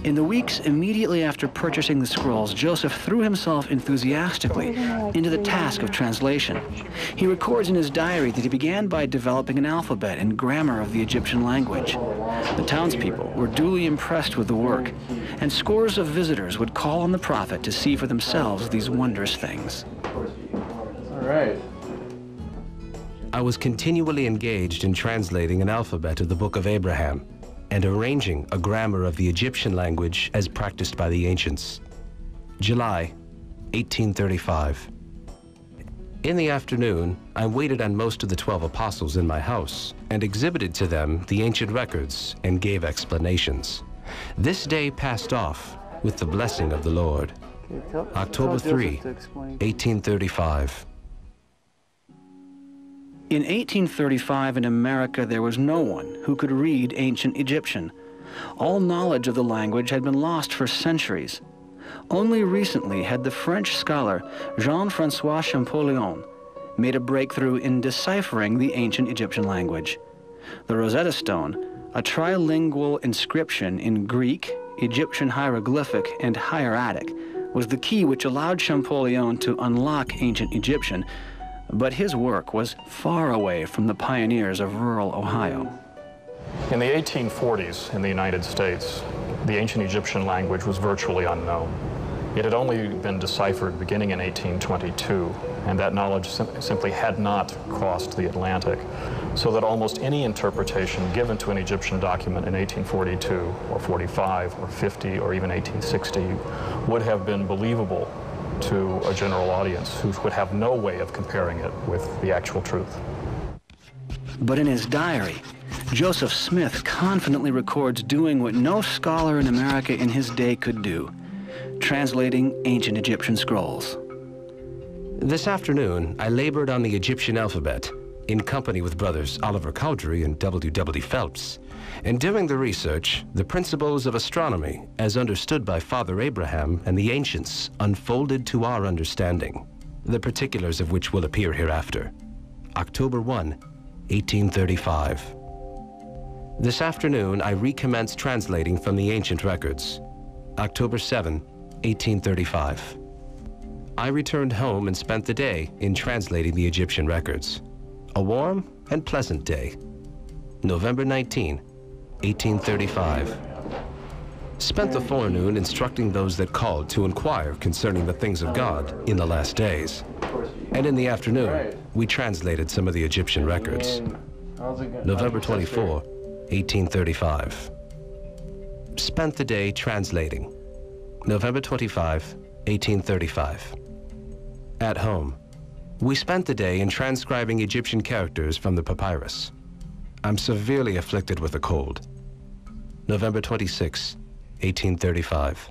In the weeks immediately after purchasing the scrolls, Joseph threw himself enthusiastically into the task of translation. He records in his diary that he began by developing an alphabet and grammar of the Egyptian language. The townspeople were duly impressed with the work, and scores of visitors would call on the prophet to see for themselves these wondrous things. All right. I was continually engaged in translating an alphabet of the Book of Abraham and arranging a grammar of the Egyptian language as practiced by the ancients. July 1835. In the afternoon, I waited on most of the 12 apostles in my house and exhibited to them the ancient records and gave explanations. This day passed off with the blessing of the Lord. October 3, 1835. In 1835 in America, there was no one who could read ancient Egyptian. All knowledge of the language had been lost for centuries. Only recently had the French scholar Jean-François Champollion made a breakthrough in deciphering the ancient Egyptian language. The Rosetta Stone, a trilingual inscription in Greek, Egyptian hieroglyphic, and hieratic, was the key which allowed Champollion to unlock ancient Egyptian, but his work was far away from the pioneers of rural Ohio. In the 1840s in the United States, the ancient Egyptian language was virtually unknown. It had only been deciphered beginning in 1822, and that knowledge simply had not crossed the Atlantic, so that almost any interpretation given to an Egyptian document in 1842 or 45 or 50 or even 1860 would have been believable to a general audience who would have no way of comparing it with the actual truth. But in his diary, Joseph Smith confidently records doing what no scholar in America in his day could do, translating ancient Egyptian scrolls. This afternoon, I labored on the Egyptian alphabet in company with brothers Oliver Cowdery and W. Phelps. And during the research, the principles of astronomy, as understood by Father Abraham and the ancients, unfolded to our understanding, the particulars of which will appear hereafter. October 1, 1835. This afternoon, I recommenced translating from the ancient records. October 7, 1835. I returned home and spent the day in translating the Egyptian records. A warm and pleasant day. November 19, 1835. Spent the forenoon instructing those that called to inquire concerning the things of God in the last days. And in the afternoon, we translated some of the Egyptian records. November 24, 1835. Spent the day translating. November 25, 1835. At home, we spent the day in transcribing Egyptian characters from the papyrus. I'm severely afflicted with a cold. November 26, 1835.